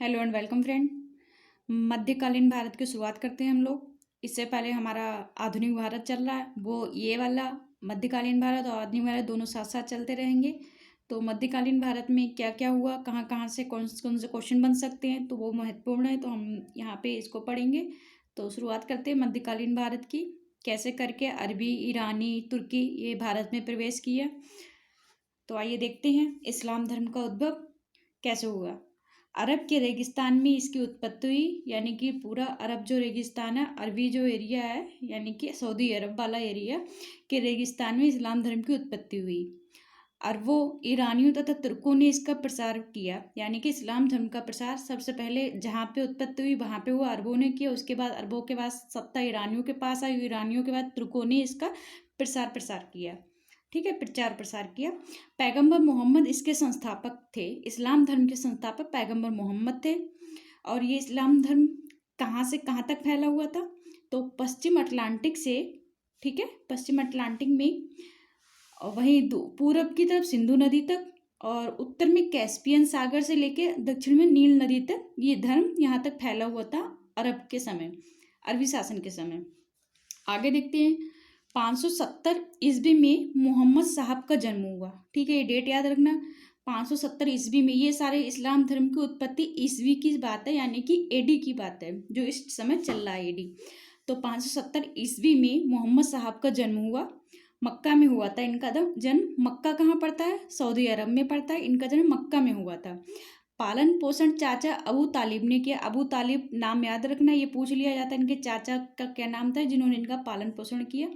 Hello and welcome friend. मध्यकालीन भारत की शुरुआत करते हैं हम लोग। इससे पहले हमारा आधुनिक भारत चल रहा है, वो ये वाला मध्यकालीन भारत और आधुनिक भारत दोनों साथ साथ चलते रहेंगे। तो मध्यकालीन भारत में क्या क्या हुआ, कहाँ कहाँ से कौन से क्वेश्चन बन सकते हैं, तो वो महत्वपूर्ण है, तो हम यहाँ पे इसको पढ़ेंगे। तो शुरुआत करते हैं मध्यकालीन भारत की, कैसे करके अरबी, ईरानी, तुर्की ये भारत में प्रवेश किया। तो आइए देखते हैं इस्लाम धर्म का उद्भव कैसे हुआ। अरब के रेगिस्तान में इसकी उत्पत्ति हुई, यानी कि पूरा अरब जो रेगिस्तान है, अरबी जो एरिया है, यानी कि सऊदी अरब वाला एरिया के रेगिस्तान में इस्लाम धर्म की उत्पत्ति हुई। अरबों, ईरानियों तथा तुर्कों ने इसका प्रसार किया, यानी कि इस्लाम धर्म का प्रसार सबसे पहले जहाँ पे उत्पत्ति हुई वहाँ पे हुआ, अरबों ने किया। उसके बाद अरबों के बाद सत्ता ईरानियों के पास आई, ईरानियों के बाद तुर्कों ने इसका प्रसार किया। ठीक है, प्रचार प्रसार किया। पैगंबर मोहम्मद इसके संस्थापक थे, इस्लाम धर्म के संस्थापक पैगंबर मोहम्मद थे। और ये इस्लाम धर्म कहाँ से कहाँ तक फैला हुआ था, तो पश्चिम अटलांटिक से, ठीक है, पश्चिम अटलांटिक में, और वहीं पूरब की तरफ सिंधु नदी तक, और उत्तर में कैस्पियन सागर से लेके दक्षिण में नील नदी तक ये धर्म यहाँ तक फैला हुआ था अरब के समय, अरबी शासन के समय। आगे देखते हैं। 570 ईस्वी में मोहम्मद साहब का जन्म हुआ। ठीक है, ये डेट याद रखना। 570 ईस्वी में, ये सारे इस्लाम धर्म की उत्पत्ति ईस्वी की बात है, यानी कि एडी की बात है, जो इस समय चल रहा है एडी। तो 570 ईस्वी में मोहम्मद साहब का जन्म हुआ, मक्का में हुआ था इनका जन्म। मक्का कहाँ पड़ता है? सऊदी अरब में पड़ता है। इनका जन्म मक्का में हुआ था। पालन पोषण चाचा अबू तालिब ने किया। अबू तालिब नाम याद रखना, ये पूछ लिया जाता है इनके चाचा का क्या नाम था जिन्होंने इनका पालन पोषण किया।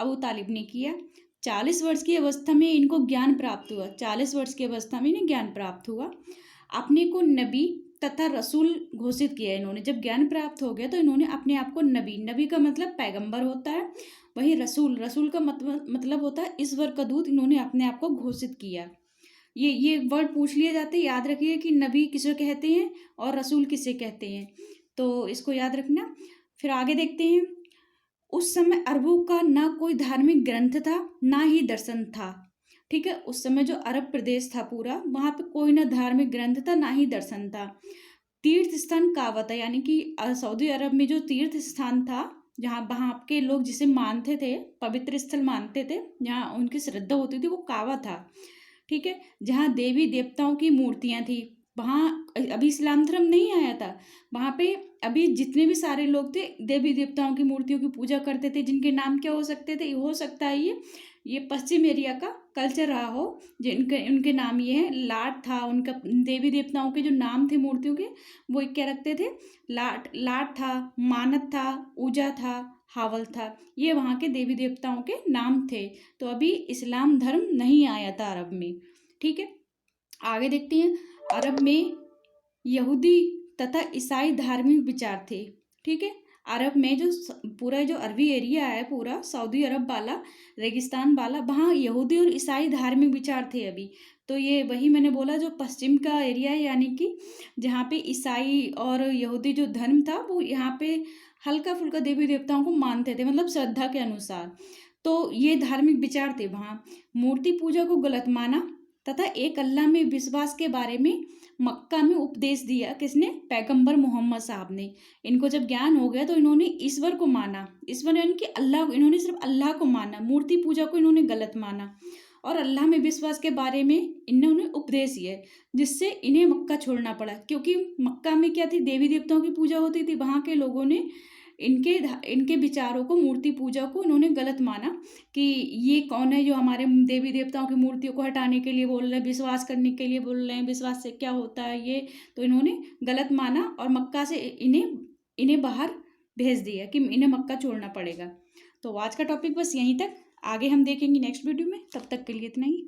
अबू तालिब ने किया। 40 वर्ष की अवस्था में इनको ज्ञान प्राप्त हुआ। 40 वर्ष की अवस्था में इन्हें ज्ञान प्राप्त हुआ। अपने को नबी तथा रसूल घोषित किया इन्होंने। जब ज्ञान प्राप्त हो गया तो इन्होंने अपने आप को नबी, नबी का मतलब पैगंबर होता है, वही रसूल, रसूल का मतलब होता है ईश्वर का दूत, इन्होंने अपने आप को घोषित किया। ये वर्ड पूछ लिए जाते हैं, याद रखिए कि नबी किसे कहते हैं और रसूल किसे कहते हैं, तो इसको याद रखना। फिर आगे देखते हैं। उस समय अरबों का ना कोई धार्मिक ग्रंथ था, ना ही दर्शन था। ठीक है, उस समय जो अरब प्रदेश था पूरा, वहां पे कोई ना धार्मिक ग्रंथ था, ना ही दर्शन था। तीर्थ स्थान काबा था, यानी कि सऊदी अरब में जो तीर्थ स्थान था, जहाँ वहाँ के लोग जिसे मानते थे, पवित्र स्थल मानते थे, जहाँ उनकी श्रद्धा होती थी, वो काबा था। ठीक है, जहाँ देवी देवताओं की मूर्तियां थी, वहाँ अभी इस्लाम धर्म नहीं आया था, वहाँ पे अभी जितने भी सारे लोग थे देवी देवताओं की मूर्तियों की पूजा करते थे, जिनके नाम क्या हो सकते थे, हो सकता है ये पश्चिम एरिया का कल्चर रहा हो, जिनके उनके नाम ये हैं। लाट था उनका, देवी देवताओं के जो नाम थे मूर्तियों के, वो क्या रखते थे? लाट था, मानत था, ऊजा था, हावल था, ये वहाँ के देवी देवताओं के नाम थे। तो अभी इस्लाम धर्म नहीं आया था अरब में। ठीक है, आगे देखते हैं। अरब में यहूदी तथा ईसाई धार्मिक विचार थे। ठीक है, अरब में जो पूरा जो अरबी एरिया है, पूरा सऊदी अरब वाला, रेगिस्तान वाला, वहाँ यहूदी और ईसाई धार्मिक विचार थे अभी। तो ये वही मैंने बोला, जो पश्चिम का एरिया है, यानी कि जहाँ पे ईसाई और यहूदी जो धर्म था, वो यहाँ पे हल्का फुल्का देवी देवताओं को मानते थे, मतलब श्रद्धा के अनुसार। तो ये धार्मिक विचार थे वहाँ। मूर्ति पूजा को गलत माना तथा एक अल्लाह में विश्वास के बारे में मक्का में उपदेश दिया। किसने? पैगंबर मोहम्मद साहब ने। इनको जब ज्ञान हो गया तो इन्होंने ईश्वर को माना, ईश्वर यानी कि अल्लाह, इन्होंने सिर्फ अल्लाह को माना, मूर्ति पूजा को इन्होंने गलत माना, और अल्लाह में विश्वास के बारे में इन्होंने उपदेश दिया, जिससे इन्हें मक्का छोड़ना पड़ा। क्योंकि मक्का में क्या थी? देवी देवताओं की पूजा होती थी। वहाँ के लोगों ने इनके विचारों को, मूर्ति पूजा को इन्होंने गलत माना कि ये कौन है जो हमारे देवी देवताओं की मूर्तियों को हटाने के लिए बोल रहे हैं, विश्वास करने के लिए बोल रहे हैं, विश्वास से क्या होता है ये। तो इन्होंने गलत माना और मक्का से इन्हें बाहर भेज दिया कि इन्हें मक्का छोड़ना पड़ेगा। तो आज का टॉपिक बस यहीं तक, आगे हम देखेंगे नेक्स्ट वीडियो में। तब तक के लिए इतना ही।